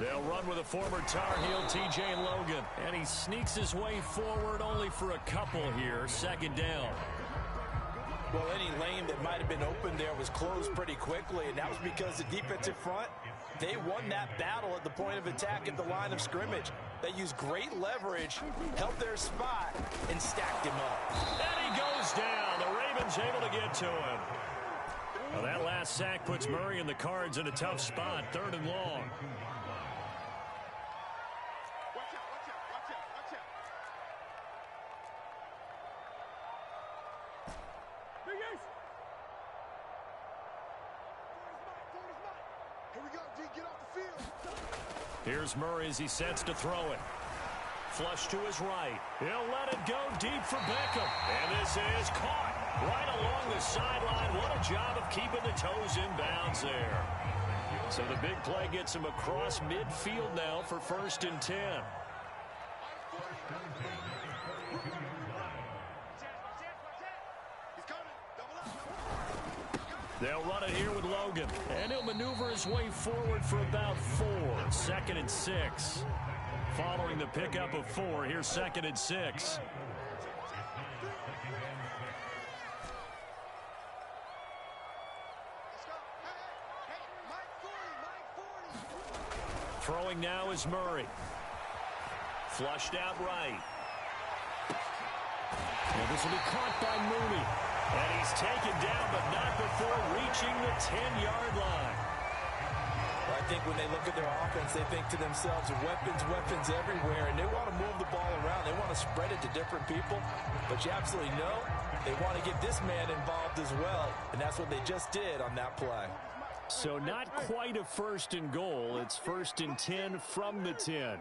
They'll run with a former Tar Heel, T.J. Logan. And he sneaks his way forward only for a couple here. Second down. Well, any lane that might have been open there was closed pretty quickly, and that was because the defensive front, they won that battle at the point of attack at the line of scrimmage. They used great leverage, held their spot, and stacked him up. And he goes down. The Ravens able to get to him. Well, that last sack puts Murray and the Cards in a tough spot, 3rd and long. Here's Murray as he sets to throw it. Flush to his right. He'll let it go deep for Beckham. And this is caught right along the sideline. What a job of keeping the toes in bounds there. So the big play gets him across midfield now for 1st and 10. They'll run it here with Logan. And he'll maneuver his way forward for about 4. 2nd and 6. Following the pickup of 4, here's 2nd and 6. Throwing now is Murray. Flushed out right. And this will be caught by Mooney. And he's taken down, but not before reaching the 10-yard line. I think when they look at their offense, they think to themselves, weapons everywhere, and they want to move the ball around. They want to spread it to different people, but you absolutely know they want to get this man involved as well, and that's what they just did on that play. So not quite a 1st and goal. It's 1st and 10 from the 10.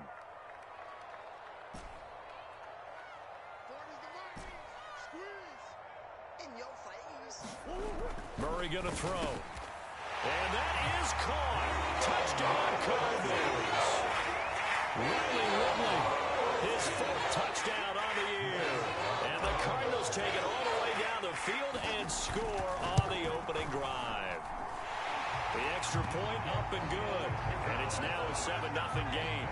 Murray going to throw. And that is caught. Touchdown, Cardinals. Ridley, his 4th touchdown on the year. And the Cardinals take it all the way down the field and score on the opening drive. The extra point up and good. And it's now a 7-0 game.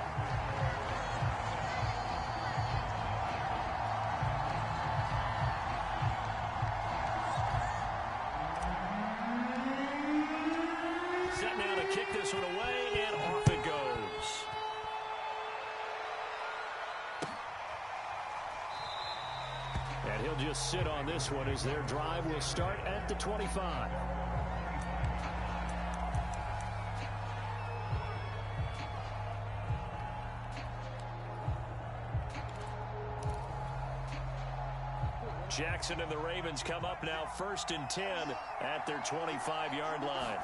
Kick this one away, and off it goes. And he'll just sit on this one as their drive will start at the 25. Jackson and the Ravens come up now 1st and 10 at their 25-yard line.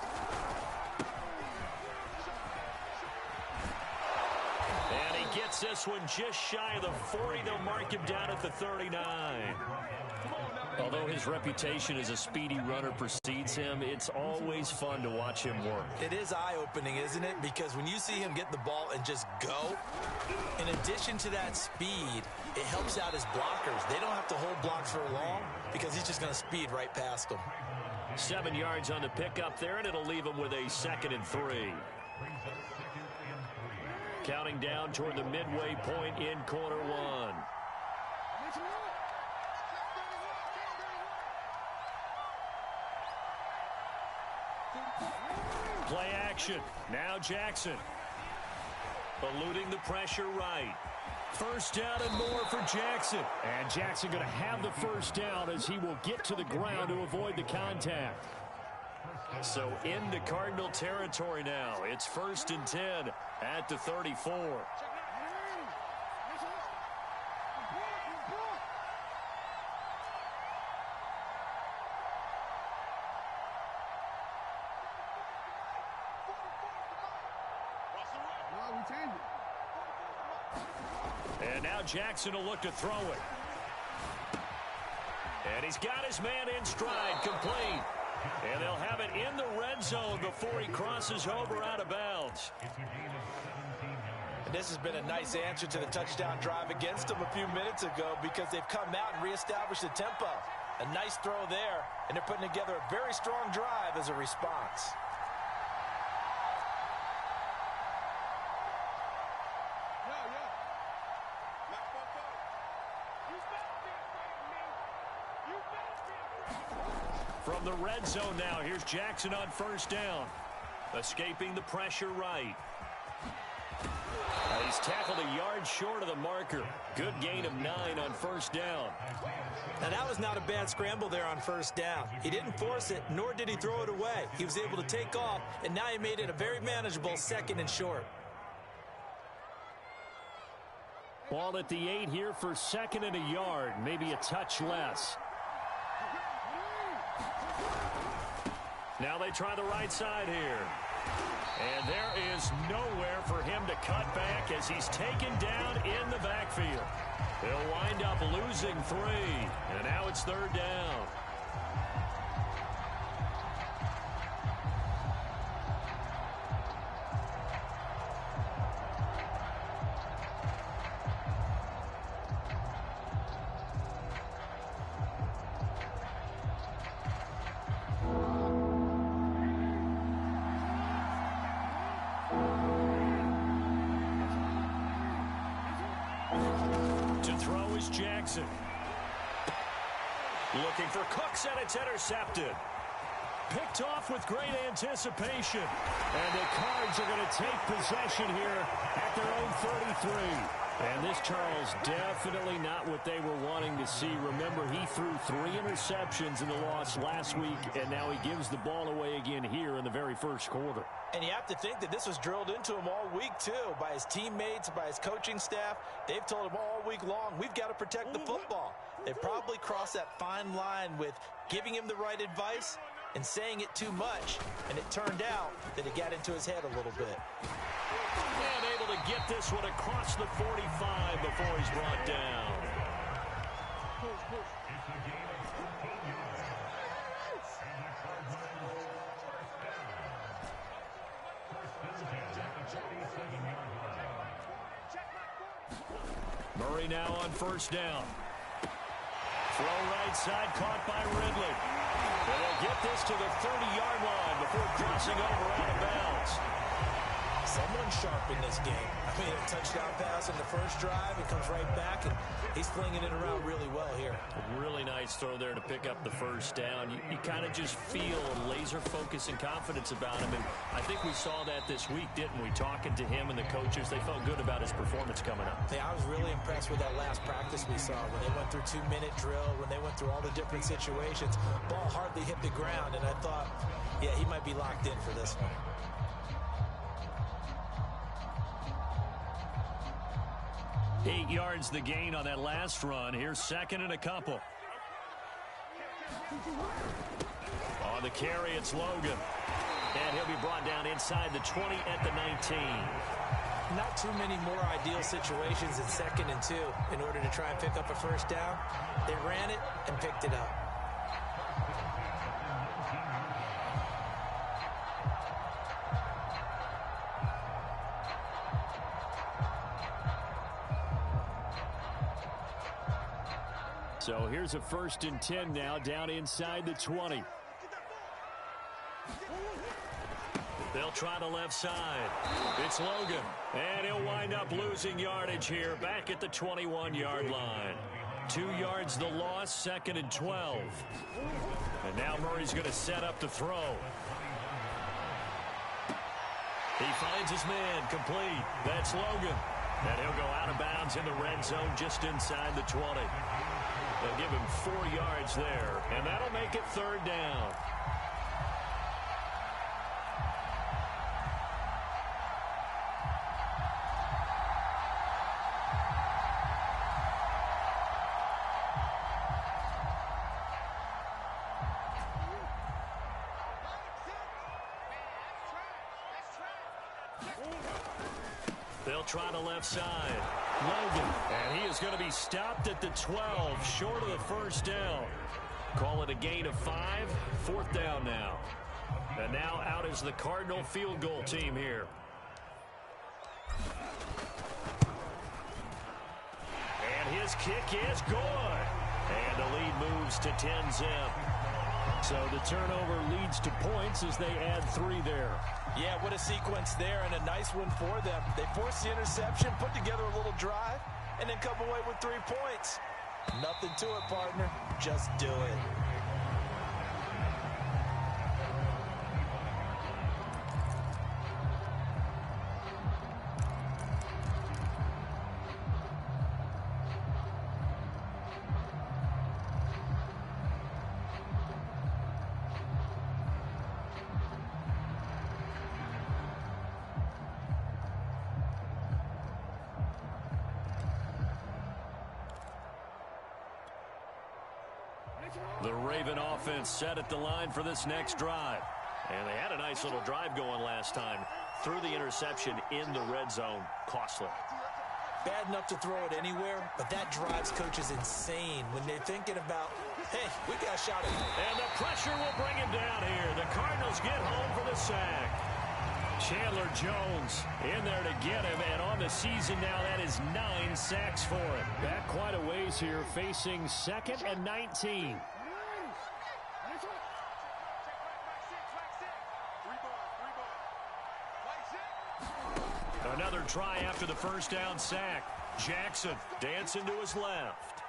And he gets this one just shy of the 40. They'll mark him down at the 39. Although his reputation as a speedy runner precedes him, it's always fun to watch him work. It is eye-opening, isn't it? Because when you see him get the ball and just go, in addition to that speed, it helps out his blockers. They don't have to hold blocks for long because he's just going to speed right past them. 7 yards on the pickup there, and it'll leave him with a 2nd and 3. Counting down toward the midway point in quarter one. Play action. Now Jackson. Eluding the pressure right. First down and more for Jackson. And Jackson going to have the first down as he will get to the ground to avoid the contact. So into Cardinal territory now. It's 1st and 10 at the 34. And now Jackson will look to throw it. And he's got his man in stride, complete. And they'll have it in the red zone before he crosses over out of bounds. And this has been a nice answer to the touchdown drive against them a few minutes ago because they've come out and reestablished the tempo. A nice throw there, and they're putting together a very strong drive as a response. From the red zone now, here's Jackson on first down. Escaping the pressure right. He's tackled a yard short of the marker. Good gain of 9 on first down. Now, that was not a bad scramble there on first down. He didn't force it, nor did he throw it away. He was able to take off, and now he made it a very manageable 2nd and short. Ball at the 8 here for 2nd and a yard, maybe a touch less. Now they try the right side here. And there is nowhere for him to cut back as he's taken down in the backfield. They'll wind up losing 3, and now it's 3rd down. Jackson. Looking for Cooks, and it's intercepted. Picked off with great anticipation. And the Cards are going to take possession here at their own 33. And this, Charles, definitely not what they were wanting to see. Remember, he threw 3 interceptions in the loss last week, and now he gives the ball away again here in the very first quarter. And you have to think that this was drilled into him all week, too, by his teammates, by his coaching staff. They've told him all week long, we've got to protect the football. They've probably crossed that fine line with giving him the right advice and saying it too much. And it turned out that it got into his head a little bit. And able to get this one across the 45 before he's brought down. Murray now on first down. Throw right side, caught by Ridley. And they'll get this to the 30-yard line before crossing over out of bounds. Someone sharp in this game. I mean, a touchdown pass in the first drive. It comes right back, and he's flinging it around really well here. A really nice throw there to pick up the first down. You kind of just feel laser focus and confidence about him, and I think we saw that this week, didn't we? Talking to him and the coaches, they felt good about his performance coming up. Yeah, I was really impressed with that last practice we saw when they went through 2-minute drill, when they went through all the different situations. Ball hardly hit the ground, and I thought, yeah, he might be locked in for this one. 8 yards the gain on that last run. Here's 2nd and a couple. On the carry, it's Logan. And he'll be brought down inside the 20 at the 19. Not too many more ideal situations at 2nd and 2 in order to try and pick up a first down. They ran it and picked it up. So here's a 1st and 10 now, down inside the 20. They'll try the left side. It's Logan. And he'll wind up losing yardage here back at the 21-yard line. 2 yards the loss, 2nd and 12. And now Murray's going to set up to throw. He finds his man, complete. That's Logan. And he'll go out of bounds in the red zone just inside the 20. They'll give him 4 yards there, and that'll make it 3rd down. They'll try the left side. Logan, and he is going to be stopped at the 12, short of the first down. Call it a gain of 5, 4th down now. And now out is the Cardinal field goal team here. And his kick is good. And the lead moves to 10-zip. So the turnover leads to points as they add 3 there. Yeah, what a sequence there, and a nice one for them. They forced the interception, put together a little drive, and then come away with 3 points. Nothing to it, partner. Just do it. The Raven offense set at the line for this next drive. And they had a nice little drive going last time. Threw the interception in the red zone. Costly. Bad enough to throw it anywhere, but that drives coaches insane when they're thinking about, hey, we got a shot at it. And the pressure will bring him down here. The Cardinals get home for the sack. Chandler Jones in there to get him, and on the season now, that is 9 sacks for him. Back quite a ways here, facing 2nd and 19. Another try after the first down sack. Jackson dancing to his left.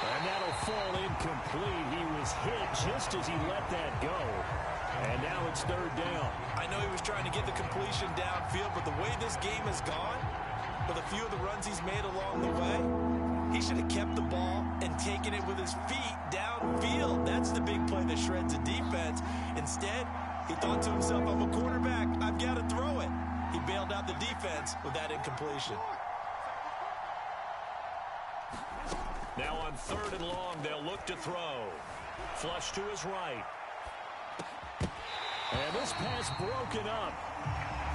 And that'll fall incomplete. He was hit just as he let that go. And now it's 3rd down. I know he was trying to get the completion downfield, but the way this game has gone, with a few of the runs he's made along the way, he should have kept the ball and taken it with his feet downfield. That's the big play that shreds a defense. Instead, he thought to himself, I'm a quarterback, I've got to throw it. He bailed out the defense with that incompletion. Now on 3rd and long, they'll look to throw. Flush to his right. And this pass broken up.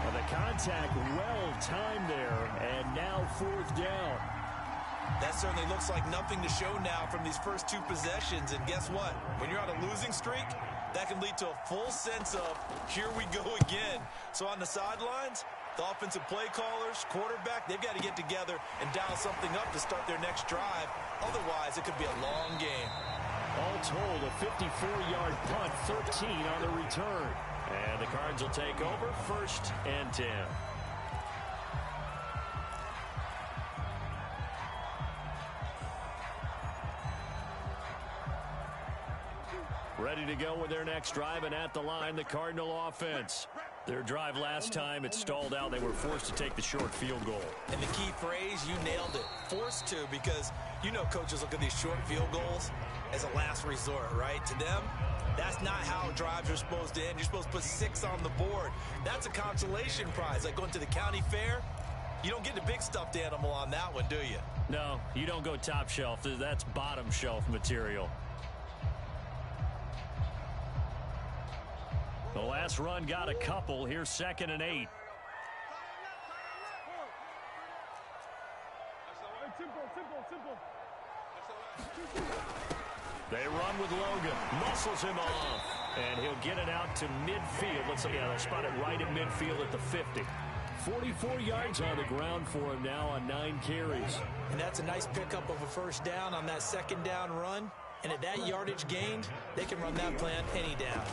And the contact well timed there. And now 4th down. That certainly looks like nothing to show now from these first 2 possessions. And guess what? When you're on a losing streak, that can lead to a full sense of, here we go again. So on the sidelines, the offensive play callers, quarterback, they've got to get together and dial something up to start their next drive. Otherwise, it could be a long game. All told, a 54-yard punt, 13 on the return. And the Cards will take over, 1st and 10. Ready to go with their next drive, and at the line, the Cardinal offense. Their drive last time, it stalled out. They were forced to take the short field goal. And the key phrase, you nailed it, forced to, because you know coaches look at these short field goals as a last resort, right? To them, that's not how drives are supposed to end. You're supposed to put 6 on the board. That's a consolation prize, like going to the county fair. You don't get the big stuffed animal on that one, do you? No, you don't go top shelf. That's bottom shelf material. The last run got a couple. Here's 2nd and 8. They run with Logan. Muscles him off. And he'll get it out to midfield. Let's see. They'll spot it right at midfield at the 50. 44 yards on the ground for him now on 9 carries. And that's a nice pickup of a 1st down on that 2nd down run. And at that yardage gained, they can run that plan any down.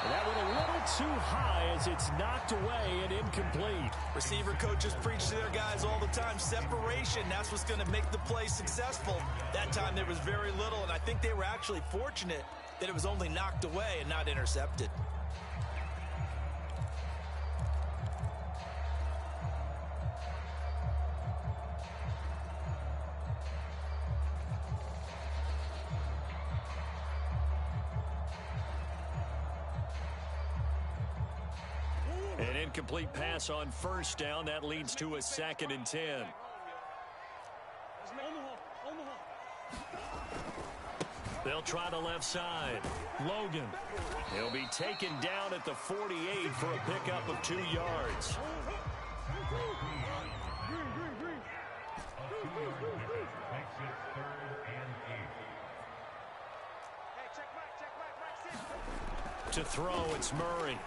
And that went a little too high as it's knocked away and incomplete. Receiver coaches preach to their guys all the time. Separation, that's what's going to make the play successful. That time there was very little, and I think they were actually fortunate that it was only knocked away and not intercepted. An incomplete pass on 1st down. That leads to a 2nd and 10. They'll try the left side. Logan. He'll be taken down at the 48 for a pickup of 2 yards. To throw, it's Murray.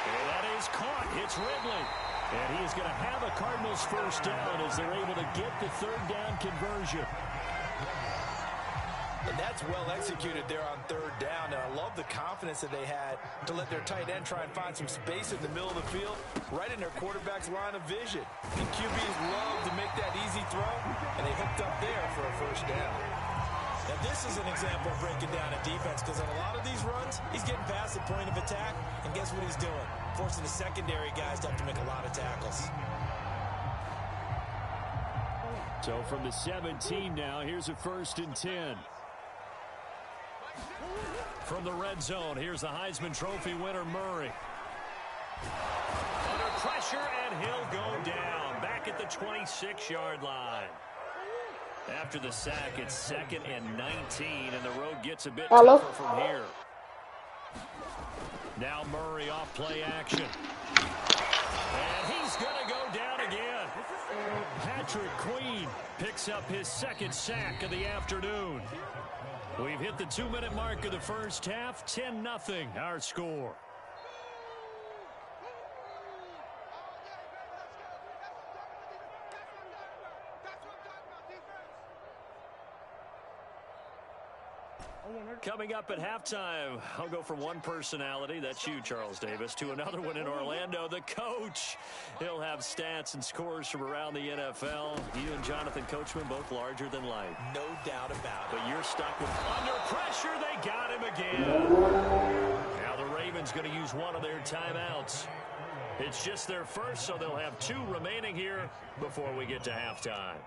And that is caught. It's Ridley. And he is going to have a Cardinals 1st down as they're able to get the 3rd down conversion. And that's well executed there on 3rd down. And I love the confidence that they had to let their tight end try and find some space in the middle of the field, right in their quarterback's line of vision. And QBs love to make that easy throw, and they hooked up there for a 1st down. Now, this is an example of breaking down a defense, because on a lot of these runs, he's getting past the point of attack, and guess what he's doing? Forcing the secondary guys to have to make a lot of tackles. So from the 17 now, here's a 1st and 10. From the red zone, here's the Heisman Trophy winner, Murray. Under pressure, and he'll go down. Back at at the 26-yard line. After the sack, it's 2nd and 19, and the road gets a bit tougher from here. Now Murray off play action. And he's going to go down again. Patrick Queen picks up his 2nd sack of the afternoon. We've hit the 2-minute mark of the first half. 10-0 our score. Coming up at halftime, I'll go from one personality, that's you, Charles Davis, to another one in Orlando, the coach. He'll have stats and scores from around the NFL. You and Jonathan Coachman, both larger than life. No doubt about it. But you're stuck with under pressure. They got him again. Now the Ravens going to use one of their timeouts. It's just their first, so they'll have 2 remaining here before we get to halftime.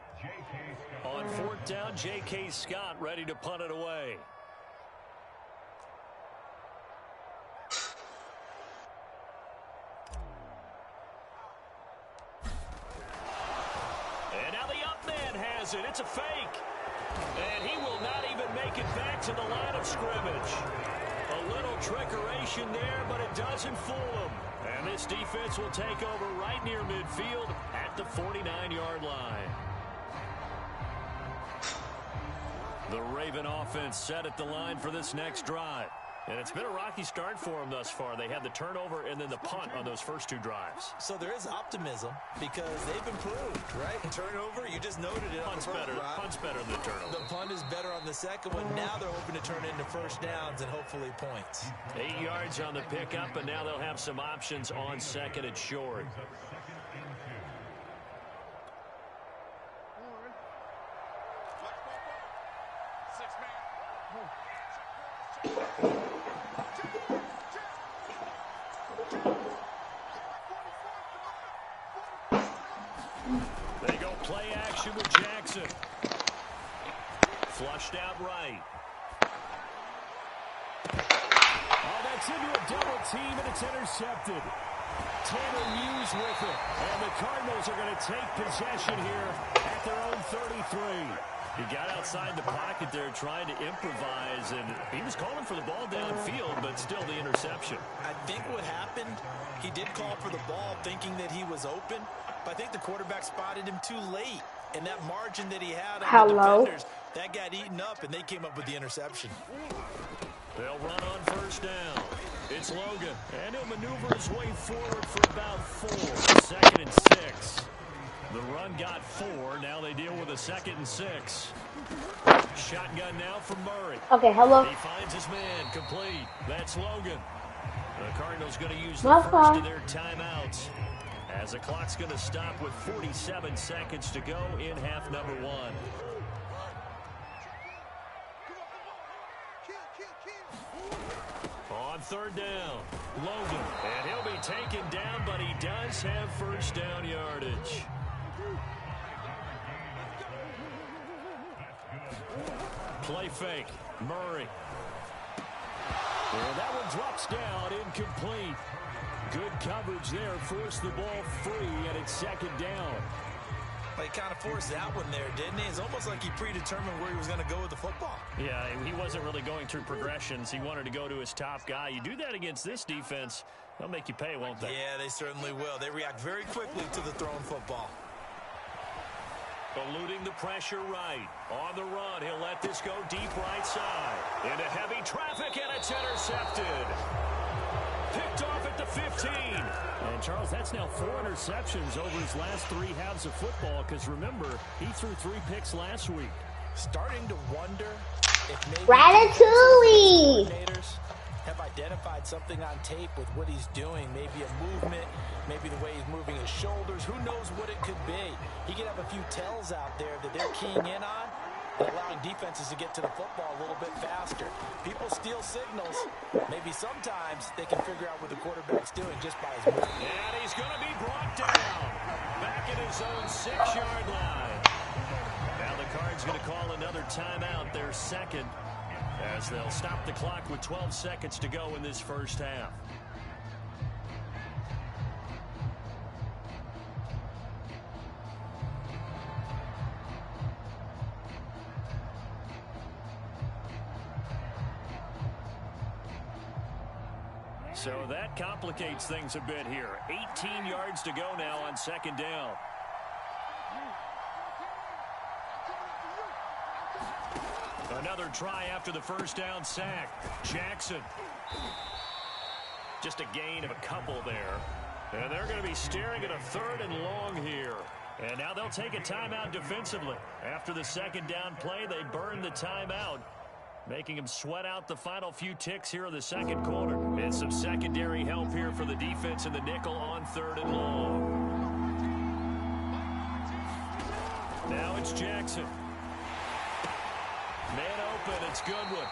On 4th down, J.K. Scott ready to punt it away. It's a fake. And he will not even make it back to the line of scrimmage. A little trickeration there, but it doesn't fool him. And this defense will take over right near midfield at the 49-yard line. The Raven offense set at the line for this next drive. And it's been a rocky start for them thus far. They had the turnover and then the punt on those first 2 drives. So there is optimism because they've improved, right? Turnover, you just noted it. Punt's better than the turnover. The punt is better on the second one. Now they're hoping to turn into first downs and hopefully points. 8 yards on the pickup, and now they'll have some options on 2nd and short. They go play action with Jackson. Flushed out right. Oh, that's into a double team, and it's intercepted. Tanner Muse with it. And the Cardinals are going to take possession here at their own 33. He got outside the pocket there trying to improvise, and he was calling for the ball downfield, but still the interception. I think what happened, he did call for the ball thinking that he was open, but I think the quarterback spotted him too late. And that margin that he had on the defenders, that got eaten up, and they came up with the interception. They'll run on first down. It's Logan, and he'll maneuver his way forward for about 4. 2nd and 6. The run got 4. Now they deal with a 2nd and 6. Shotgun now from Murray. Okay, hello. He finds his man complete. That's Logan. The Cardinals going to use the first of their timeouts, as the clock's going to stop with 47 seconds to go in half number 1. On 3rd down, Logan. And he'll be taken down, but he does have first down yardage. Play fake. Murray. Well, that one drops down, incomplete. Good coverage there. Forced the ball free, and it's 2nd down. Well, he kind of forced that one there, didn't he? It's almost like he predetermined where he was going to go with the football. Yeah, he wasn't really going through progressions. He wanted to go to his top guy. You do that against this defense, they'll make you pay, won't they? Yeah, they certainly will. They react very quickly to the thrown football. Eluding the pressure right. On the run, he'll let this go deep right side. Into heavy traffic, and it's intercepted. Picked off at the 15. And, Charles, that's now 4 interceptions over his last 3 halves of football, because, remember, he threw 3 picks last week. Starting to wonder if maybe Ratatouille have identified something on tape with what he's doing. Maybe a movement, maybe the way he's moving his shoulders. Who knows what it could be? He could have a few tells out there that they're keying in on, allowing defenses to get to the football a little bit faster. People steal signals. Maybe sometimes they can figure out what the quarterback's doing just by his movement. And he's going to be brought down. Back at his own 6-yard line. Now the Cards going to call another timeout, their 2nd, as they'll stop the clock with 12 seconds to go in this first half. So that complicates things a bit here. 18 yards to go now on second down. Another try after the first down sack. Jackson. Just a gain of a couple there. And they're going to be staring at a 3rd and long here. And now they'll take a timeout defensively. After the second down play, they burn the timeout, making him sweat out the final few ticks here in the second quarter. And some secondary help here for the defense in the nickel on 3rd and long. Now it's Jackson. Man open, it's Goodwin.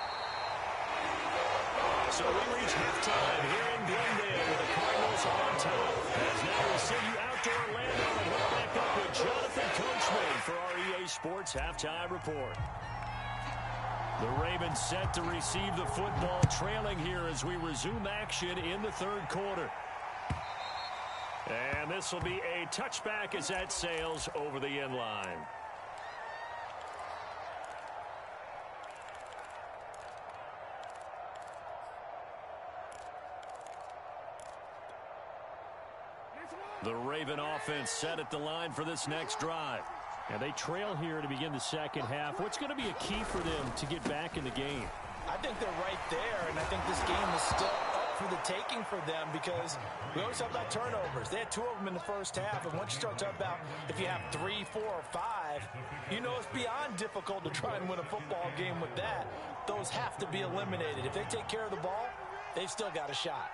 So we reach halftime here in Glendale with the Cardinals on top. As now we'll send you out to Orlando and hook back up with Jonathan Coachman for our EA Sports Halftime Report. The Ravens set to receive the football, trailing here as we resume action in the 3rd quarter. And this will be a touchback as that sails over the end line. The Raven offense set at the line for this next drive. And they trail here to begin the second half. What's going to be a key for them to get back in the game? I think they're right there, and I think this game is still up for the taking for them because we always talk about turnovers. They had 2 of them in the first half, and once you start talking about if you have 3, 4, or 5, you know it's beyond difficult to try and win a football game with that. Those have to be eliminated. If they take care of the ball, they've still got a shot.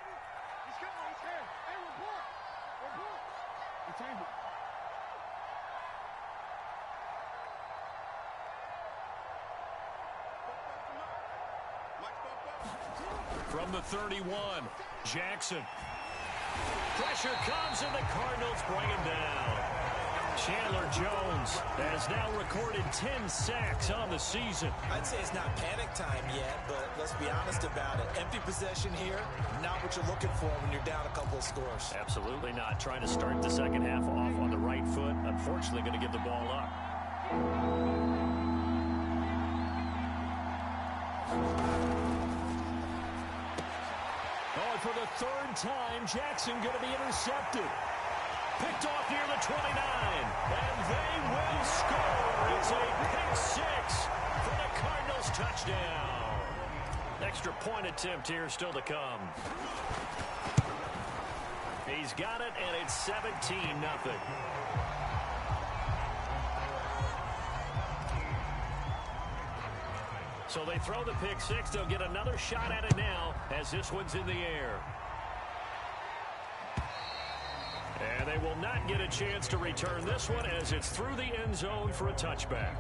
From the 31, Jackson. Pressure comes, and the Cardinals bring him down. Chandler Jones has now recorded 10 sacks on the season. I'd say it's not panic time yet, but let's be honest about it. Empty possession here, not what you're looking for when you're down a couple of scores. Absolutely not. Trying to start the second half off on the right foot. Unfortunately, going to give the ball up. For the 3rd time, Jackson going to be intercepted. Picked off near the 29, and they will score. It's a pick 6 for the Cardinals touchdown. Extra point attempt here still to come. He's got it, and it's 17-0. So they throw the pick 6. They'll get another shot at it now as this one's in the air. And they will not get a chance to return this one as it's through the end zone for a touchback.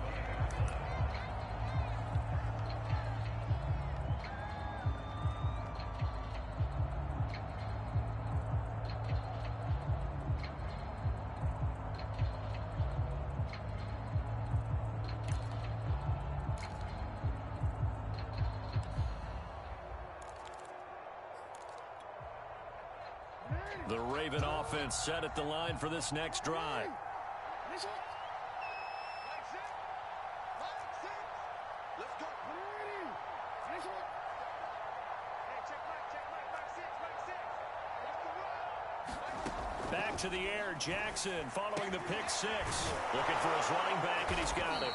The Raven offense set at the line for this next drive. Back to the air, Jackson following the pick 6. Looking for his running back, and he's got it.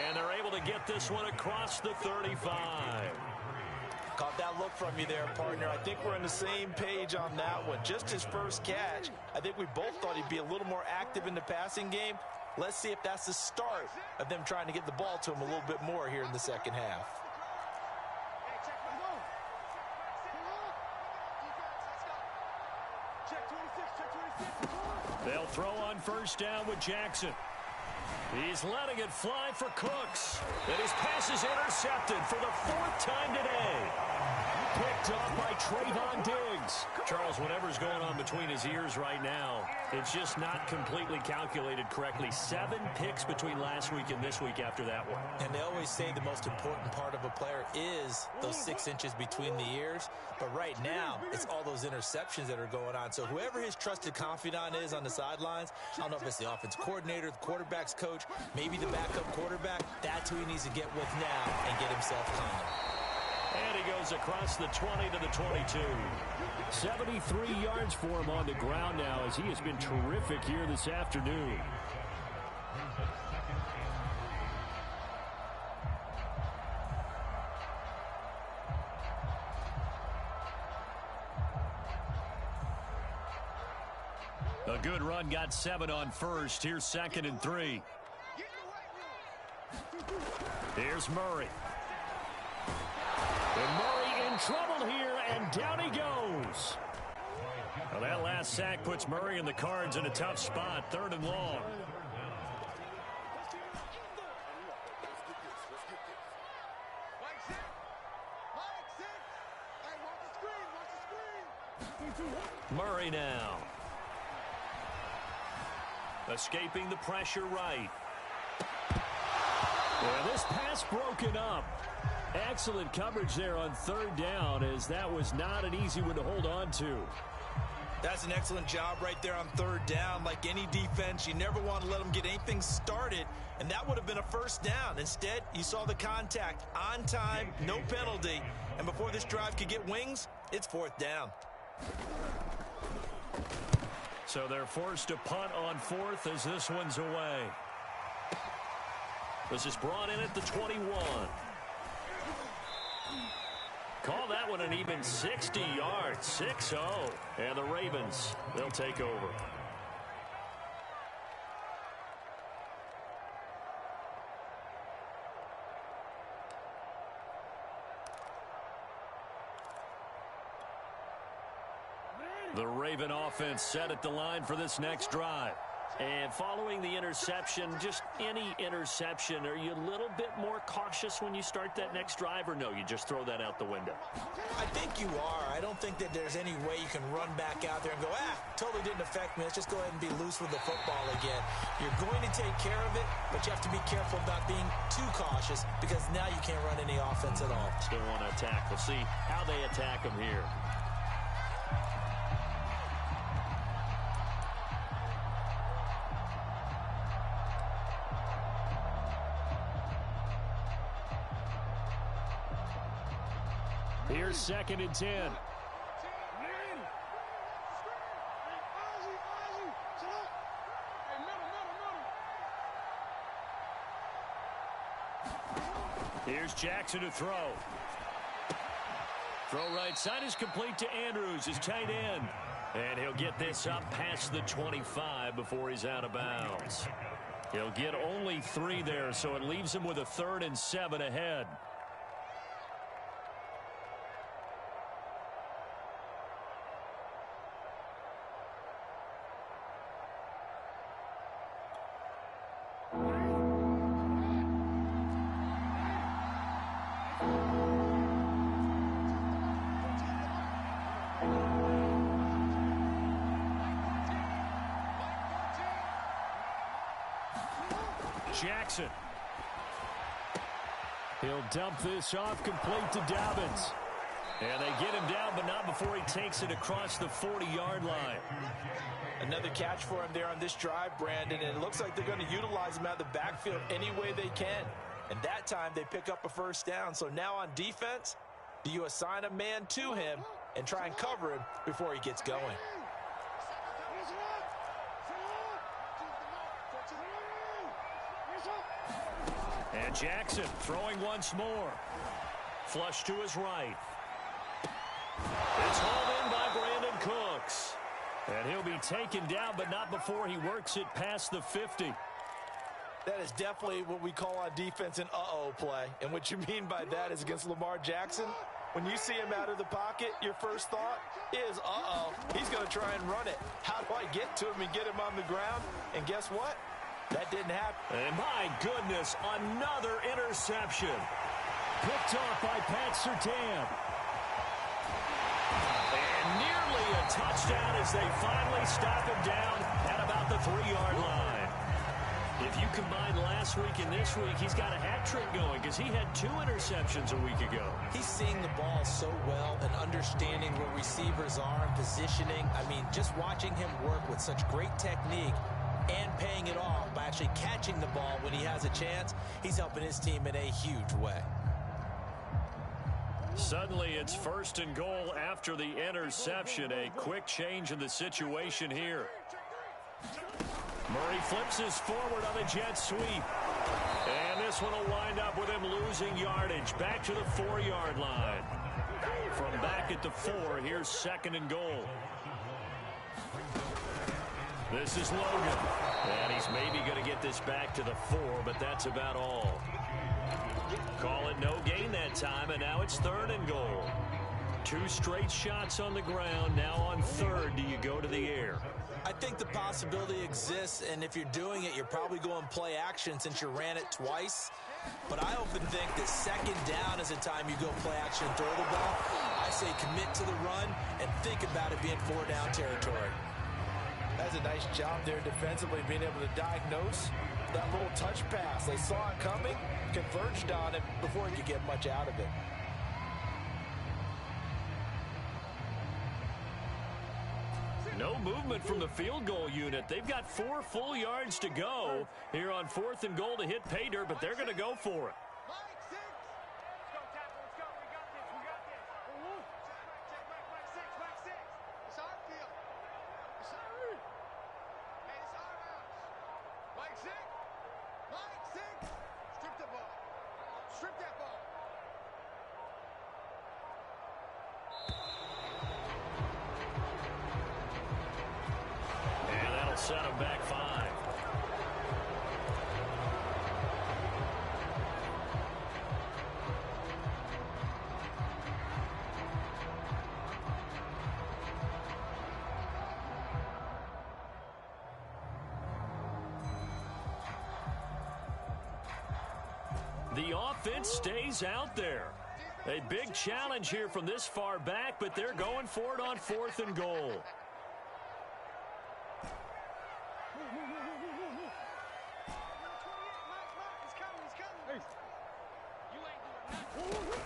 And they're able to get this one across the 35. Caught that look from you there, partner. I think we're on the same page on that one. Just his first catch. I think we both thought he'd be a little more active in the passing game. Let's see if that's the start of them trying to get the ball to him a little bit more here in the second half. They'll throw on first down with Jackson. He's letting it fly for Cooks. And his pass is intercepted for the 4th time today. Picked off by Trayvon Diggs. Charles, whatever's going on between his ears right now, it's just not completely calculated correctly. 7 picks between last week and this week after that one. And they always say the most important part of a player is those 6 inches between the ears. But right now, it's all those interceptions that are going on. So whoever his trusted confidant is on the sidelines, I don't know if it's the offense coordinator, the quarterback's coach, maybe the backup quarterback, that's who he needs to get with now and get himself calm. And he goes across the 20 to the 22. 73 yards for him on the ground now as he has been terrific here this afternoon. A good run, got 7 on first. Here's 2nd and 3. Here's Murray. And Murray in trouble here, and down he goes. Well, that last sack puts Murray and the Cards in a tough spot, 3rd and long. Murray now. Escaping the pressure right. Well, this pass broken up. Excellent coverage there on 3rd down, as that was not an easy one to hold on to. That's an excellent job right there on 3rd down. Like any defense, you never want to let them get anything started, and that would have been a 1st down. Instead, you saw the contact on time, no penalty, and before this drive could get wings, it's 4th down. So they're forced to punt on 4th as this one's away. This is brought in at the 21. Call that one an even 60 yards, 6-0. And the Ravens, they'll take over. The Raven offense set at the line for this next drive. And following the interception, just any interception, are you a little bit more cautious when you start that next drive, or no, you just throw that out the window? I think you are. I don't think that there's any way you can run back out there and go, totally didn't affect me. Let's just go ahead and be loose with the football again. You're going to take care of it, but you have to be careful about being too cautious because now you can't run any offense at all. Still want to attack. We'll see how they attack them here. Here's 2nd and 10. Here's Jackson to throw. Throw right side is complete to Andrews, his tight end. And he'll get this up past the 25 before he's out of bounds. He'll get only 3 there, so it leaves him with a 3rd and 7 ahead. Jackson. He'll dump this off complete to Dobbins. And they get him down, but not before he takes it across the 40-yard line. Another catch for him there on this drive, Brandon, and it looks like they're going to utilize him out of the backfield any way they can. And that time they pick up a 1st down. So now on defense, do you assign a man to him and try and cover him before he gets going? And Jackson throwing once more. Flush to his right. It's hauled in by Brandon Cooks. And he'll be taken down, but not before he works it past the 50. That is definitely what we call on defense an uh-oh play. And what you mean by that is against Lamar Jackson, when you see him out of the pocket, your first thought is, uh-oh, he's going to try and run it. How do I get to him and get him on the ground? And guess what? That didn't happen. And my goodness, another interception. Picked off by Pat Surtain. And nearly a touchdown as they finally stop him down at about the 3-yard line. If you combine last week and this week, he's got a hat trick going because he had 2 interceptions a week ago. He's seeing the ball so well and understanding where receivers are and positioning. I mean, just watching him work with such great technique and paying it off by actually catching the ball when he has a chance, he's helping his team in a huge way. Suddenly, it's 1st and goal after the interception. A quick change in the situation here. Murray flips his forward on the jet sweep. And this one will wind up with him losing yardage. Back to the 4-yard line. From back at the 4, here's 2nd and goal. This is Logan. And he's maybe going to get this back to the 4, but that's about all. Call it no gain that time, and now it's 3rd and goal. 2 straight shots on the ground. Now on 3rd, do you go to the air? I think the possibility exists, and if you're doing it, you're probably going play action since you ran it twice. But I often think that 2nd down is the time you go play action and throw the ball. I say commit to the run and think about it being 4-down territory. That's a nice job there defensively, being able to diagnose that little touch pass. They saw it coming, converged on it before he could get much out of it. No movement from the field goal unit. They've got 4 full yards to go here on 4th and goal to hit pay dirt, but they're going to go for it. Set him back 5. The offense stays out there. A big challenge here from this far back, but they're going for it on 4th and goal.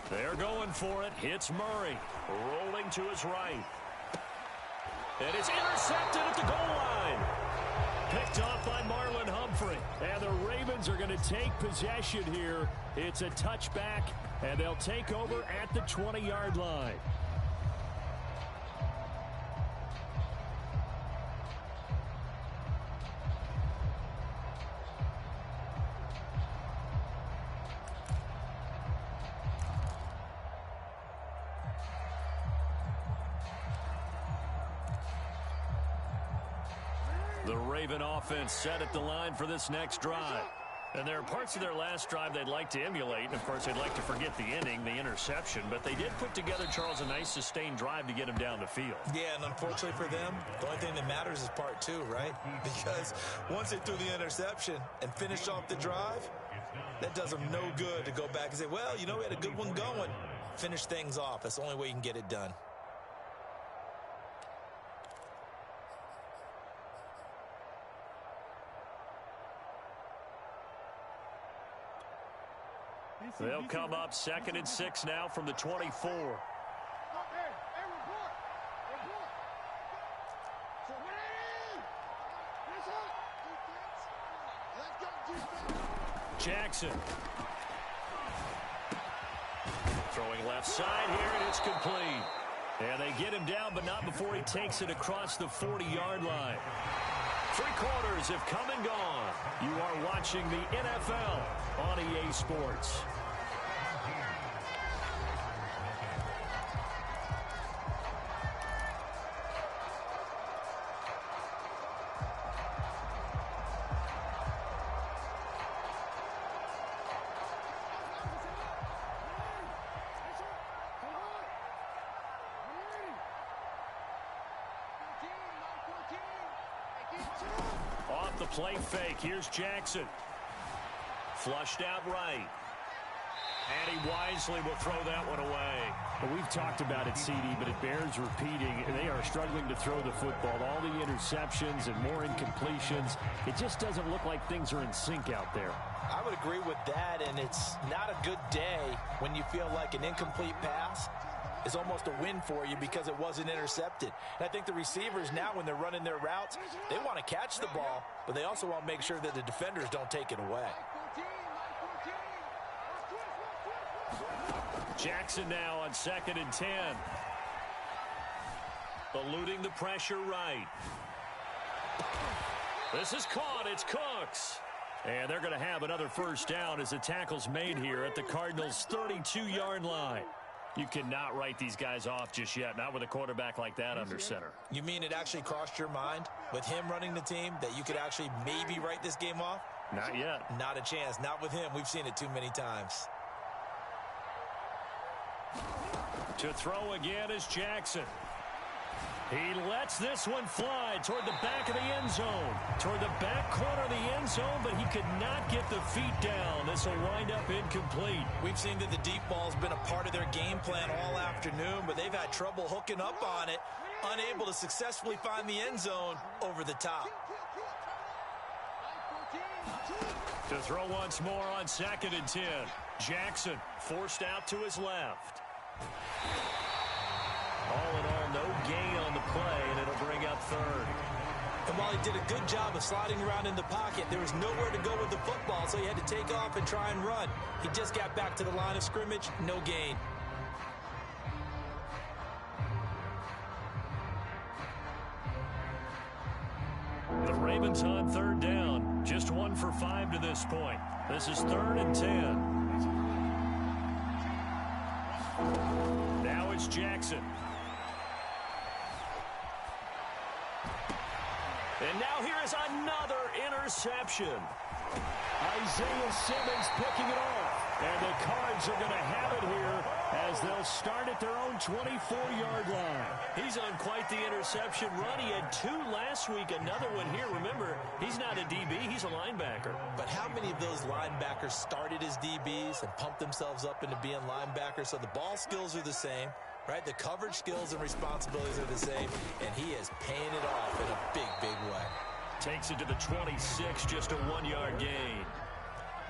They're going for it. Hits Murray. Rolling to his right. And it's intercepted at the goal line. Picked off by Marlon Humphrey. And the Ravens are going to take possession here. It's a touchback, and they'll take over at the 20-yard line. The Raven offense set at the line for this next drive. And there are parts of their last drive they'd like to emulate. And, of course, they'd like to forget the inning, the interception. But they did put together, Charles, a nice sustained drive to get him down the field. Yeah, and unfortunately for them, the only thing that matters is part 2, right? Because once they threw the interception and finished off the drive, that does them no good to go back and say, well, you know, we had a good one going. Finish things off. That's the only way you can get it done. They'll come up 2nd and 6 now from the 24. Jackson. Throwing left side here, and it's complete. And they get him down, but not before he takes it across the 40-yard line. 3 quarters have come and gone. You are watching the NFL on EA Sports. Off the play fake, here's Jackson. Flushed out right. And he wisely will throw that one away. Well, we've talked about it, CD, but it bears repeating. They are struggling to throw the football. All the interceptions and more incompletions. It just doesn't look like things are in sync out there. I would agree with that, and it's not a good day when you feel like an incomplete pass is almost a win for you because it wasn't intercepted. And I think the receivers now, when they're running their routes, they want to catch the ball, but they also want to make sure that the defenders don't take it away. Jackson now on 2nd and 10. Eluding the pressure right. This is caught. It's Cooks. And they're going to have another first down as the tackle's made here at the Cardinals' 32-yard line. You cannot write these guys off just yet, not with a quarterback like that under center. You mean it actually crossed your mind with him running the team that you could actually maybe write this game off? Not yet. Not a chance. Not with him. We've seen it too many times. To throw again is Jackson. He lets this one fly toward the back of the end zone. Toward the back corner of the end zone, but he could not get the feet down. This will wind up incomplete. We've seen that the deep ball's been a part of their game plan all afternoon, but they've had trouble hooking up on it, unable to successfully find the end zone over the top. To throw once more on 2nd and 10. Jackson forced out to his left. All in all, no gain on the play, and it'll bring up 3rd. And while he did a good job of sliding around in the pocket, there was nowhere to go with the football, so he had to take off and try and run. He just got back to the line of scrimmage, no gain. The Ravens on 3rd down. Just 1 for 5 to this point. This is 3rd and 10. Now it's Jackson. And now here is another interception. Isaiah Simmons picking it off. And the Cards are going to have it here as they'll start at their own 24-yard line. He's on quite the interception run. He had 2 last week, another one here. Remember, he's not a DB, he's a linebacker. But how many of those linebackers started as DBs and pumped themselves up into being linebackers? So the ball skills are the same, right? The coverage skills and responsibilities are the same, and he is paying it off in a big, big way. Takes it to the 26, just a 1-yard gain.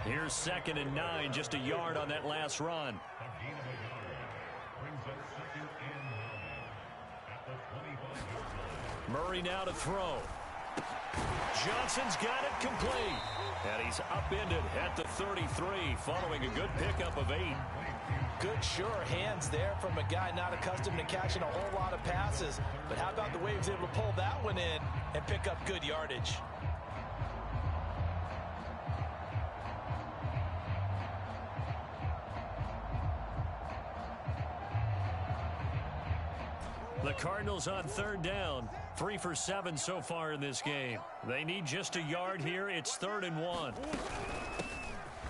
Here's 2nd and 9, just a yard on that last run. Murray now to throw. Johnson's got it complete. And he's upended at the 33 following a good pickup of 8. Good, sure hands there from a guy not accustomed to catching a whole lot of passes. But how about the way he was able to pull that one in and pick up good yardage? The Cardinals on 3rd down. 3 for 7 so far in this game. They need just a yard here. It's 3rd and 1.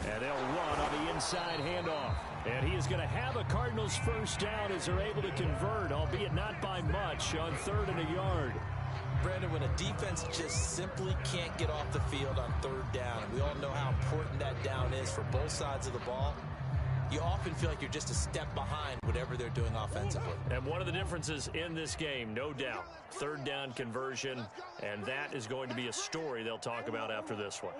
And they'll run on the inside handoff. And he is going to have a Cardinals first down as they're able to convert, albeit not by much, on 3rd and a yard. Brandon, when a defense just simply can't get off the field on 3rd down, and we all know how important that down is for both sides of the ball, you often feel like you're just a step behind whatever they're doing offensively. And one of the differences in this game, no doubt, 3rd down conversion, and that is going to be a story they'll talk about after this one.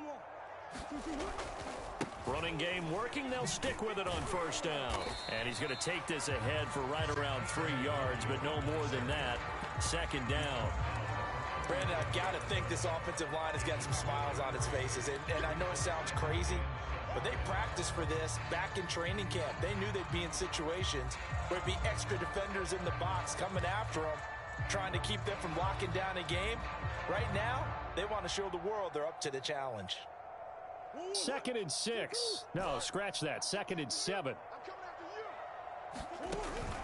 Running game working, they'll stick with it on 1st down. And he's going to take this ahead for right around 3 yards, but no more than that. 2nd down. Brandon, I've got to think this offensive line has got some smiles on its faces. And I know it sounds crazy, but they practiced for this back in training camp. They knew they'd be in situations where it'd be extra defenders in the box coming after them, trying to keep them from locking down a game. Right now, they want to show the world they're up to the challenge. 2nd and 6. No, scratch that. 2nd and 7.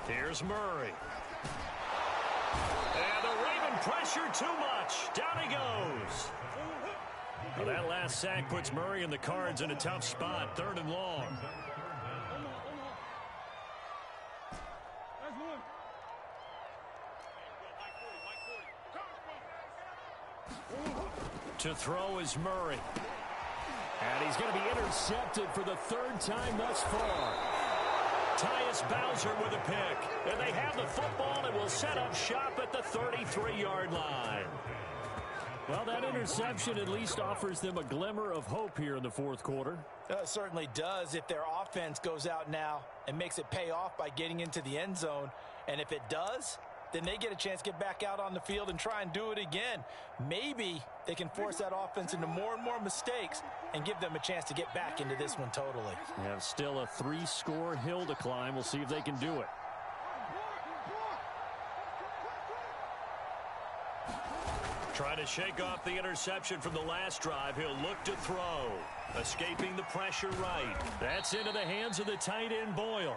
Here's Murray. And the Raven pressure too much. Down he goes. Well, that last sack puts Murray and the Cards in a tough spot. 3rd and long. To throw is Murray. And he's going to be intercepted for the 3rd time thus far. Tyus Bowser with a pick. And they have the football and will set up shop at the 33-yard line. Well, that interception at least offers them a glimmer of hope here in the 4th quarter. It certainly does if their offense goes out now and makes it pay off by getting into the end zone. And if it does, then they get a chance to get back out on the field and try and do it again. Maybe they can force that offense into more and more mistakes and give them a chance to get back into this one totally. Yeah, still a 3-score hill to climb. We'll see if they can do it. Trying to shake off the interception from the last drive. He'll look to throw. Escaping the pressure right. That's into the hands of the tight end, Boyle.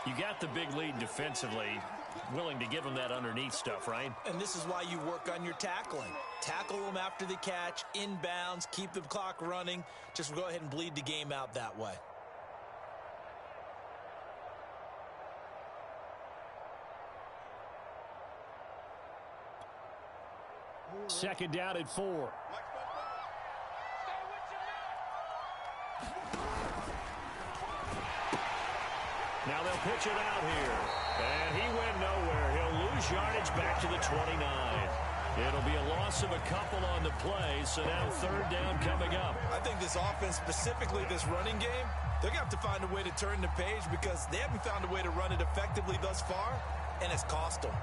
You got the big lead defensively. Willing to give him that underneath stuff, right? And this is why you work on your tackling. Tackle them after the catch, inbounds, keep the clock running. Just go ahead and bleed the game out that way. Second down at 4. Now they'll pitch it out here. And he went nowhere. He'll lose yardage back to the 29. It'll be a loss of a couple on the play, so now third down coming up. I think this offense, specifically this running game, they're going to have to find a way to turn the page because they haven't found a way to run it effectively thus far, and it's cost them.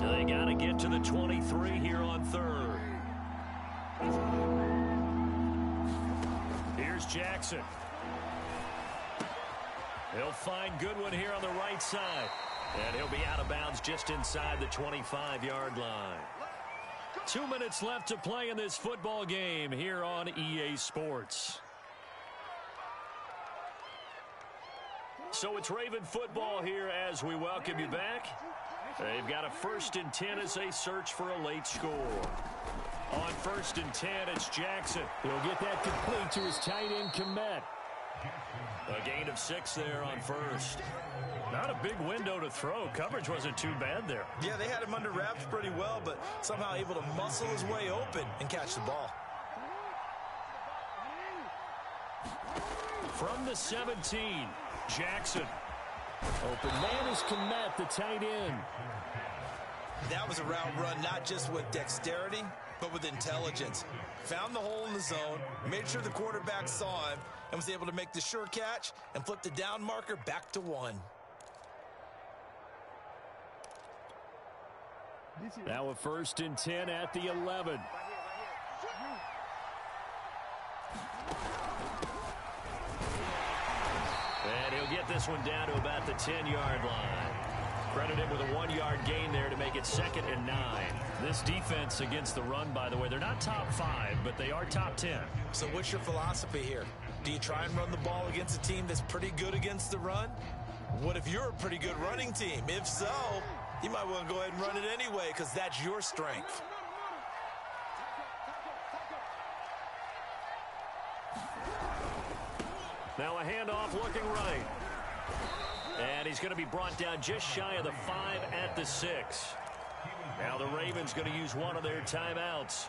So they got to get to the 23 here on third. Here's Jackson. He'll find Goodwin here on the right side. And he'll be out of bounds just inside the 25-yard line. 2 minutes left to play in this football game here on EA Sports. So it's Raven football here as we welcome you back. They've got a 1st and 10 as they search for a late score. On 1st and 10, it's Jackson. He'll get that complete to his tight end, Komet. A gain of 6 there on first. Not a big window to throw. Coverage wasn't too bad there. Yeah, they had him under wraps pretty well, but somehow able to muscle his way open and catch the ball. From the 17, Jackson. Open man is Komet, the tight end. That was a route run, not just with dexterity, but with intelligence. Found the hole in the zone, made sure the quarterback saw him, and was able to make the sure catch and flip the down marker back to 1. Now a 1st and 10 at the 11. And he'll get this one down to about the 10-yard line. Credit him with a 1-yard gain there to make it 2nd and 9. This defense against the run, by the way, they're not top 5, but they are top 10. So what's your philosophy here? Do you try and run the ball against a team that's pretty good against the run? What if you're a pretty good running team? If so, you might want to go ahead and run it anyway because that's your strength. Now a handoff looking right. And he's going to be brought down just shy of the 5 at the 6. Now the Ravens going to use one of their timeouts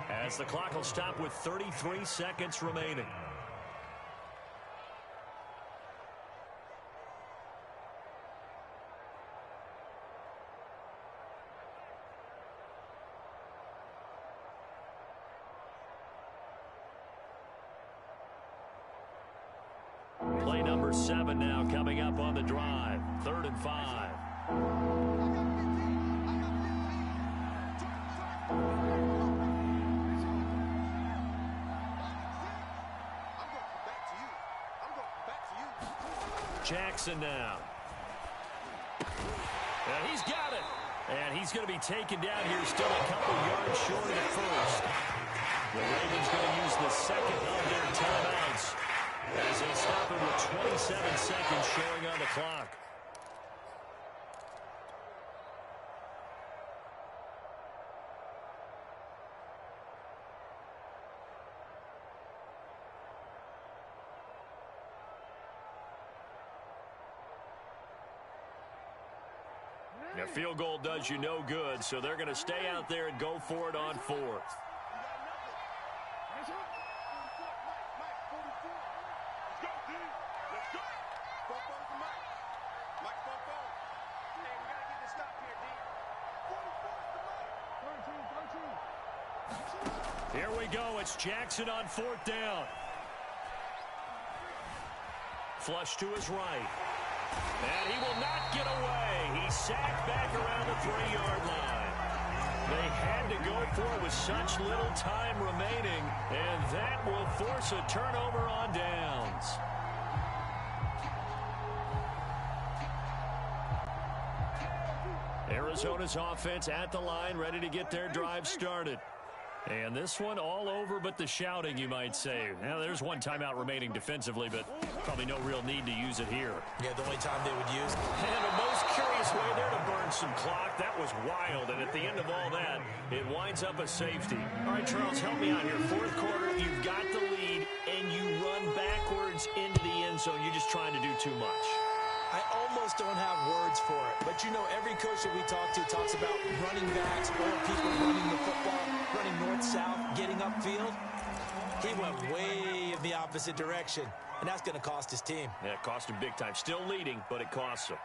as the clock will stop with 33 seconds remaining. Play number 7 now coming up on the drive. 3rd and 5. Jackson now. And he's got it. And he's going to be taken down here still a couple yards short of the first. The Ravens going to use the second of their timeouts as they stop him with 27 seconds showing on the clock. Now, field goal does you no good, so they're going to stay out there and go for it on 4th. Here we go. It's Jackson on 4th down. flush to his right. And he will not get away. He's sacked back around the 3-yard line. They had to go for it with such little time remaining, and that will force a turnover on downs. Arizona's offense at the line, ready to get their drive started. And this one all over but the shouting, you might say. Now, there's one timeout remaining defensively, but probably no real need to use it here. Yeah, the only time they would use. And a most curious way there to burn some clock. That was wild, and at the end of all that, it winds up a safety. All right, Charles, help me out here. Fourth quarter, you've got the lead, and you run backwards into the end zone. You're just trying to do too much. I almost don't have words for it. But, you know, every coach that we talk to talks about running backs or people running the football, running north-south, getting upfield. He went way in the opposite direction, and that's going to cost his team. Yeah, it cost him big time. Still leading, but it costs him.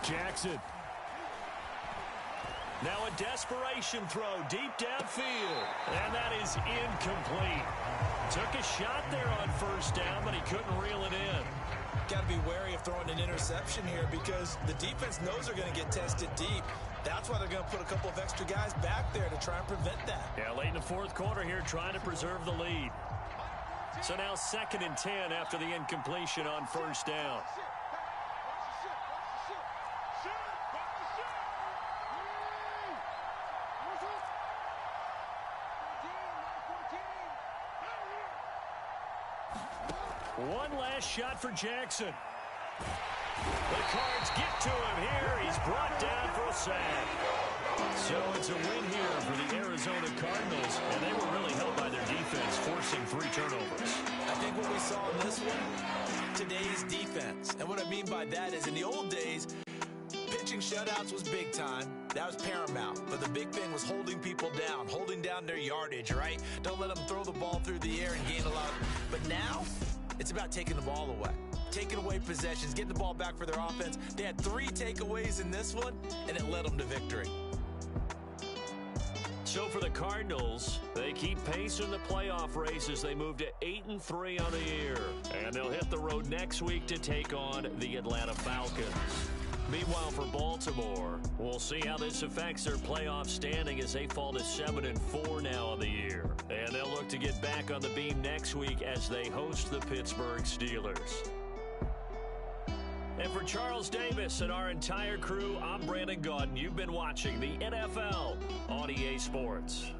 Jackson. Now a desperation throw deep downfield. And that is incomplete. Took a shot there on first down, but he couldn't reel it in. Got to be wary of throwing an interception here because the defense knows they're going to get tested deep. That's why they're going to put a couple of extra guys back there to try and prevent that. Yeah, late in the fourth quarter here, trying to preserve the lead. So now 2nd and 10 after the incompletion on first down. One last shot for Jackson. The Cards get to him here. He's brought down for a sack. So it's a win here for the Arizona Cardinals, and they were really helped by their defense, forcing 3 turnovers. I think what we saw in this one, today's defense. And what I mean by that is in the old days, pitching shutouts was big time. That was paramount. But the big thing was holding people down, holding down their yardage, right? Don't let them throw the ball through the air and gain a lot. But now, it's about taking the ball away. Taking away possessions, getting the ball back for their offense. They had 3 takeaways in this one, and it led them to victory. So for the Cardinals, they keep pace in the playoff race as they move to 8-3 on the year. And they'll hit the road next week to take on the Atlanta Falcons. Meanwhile, for Baltimore, we'll see how this affects their playoff standing as they fall to 7-4 now on the year. And they'll look to get back on the beam next week as they host the Pittsburgh Steelers. And for Charles Davis and our entire crew, I'm Brandon Gaudin. You've been watching the NFL on EA Sports.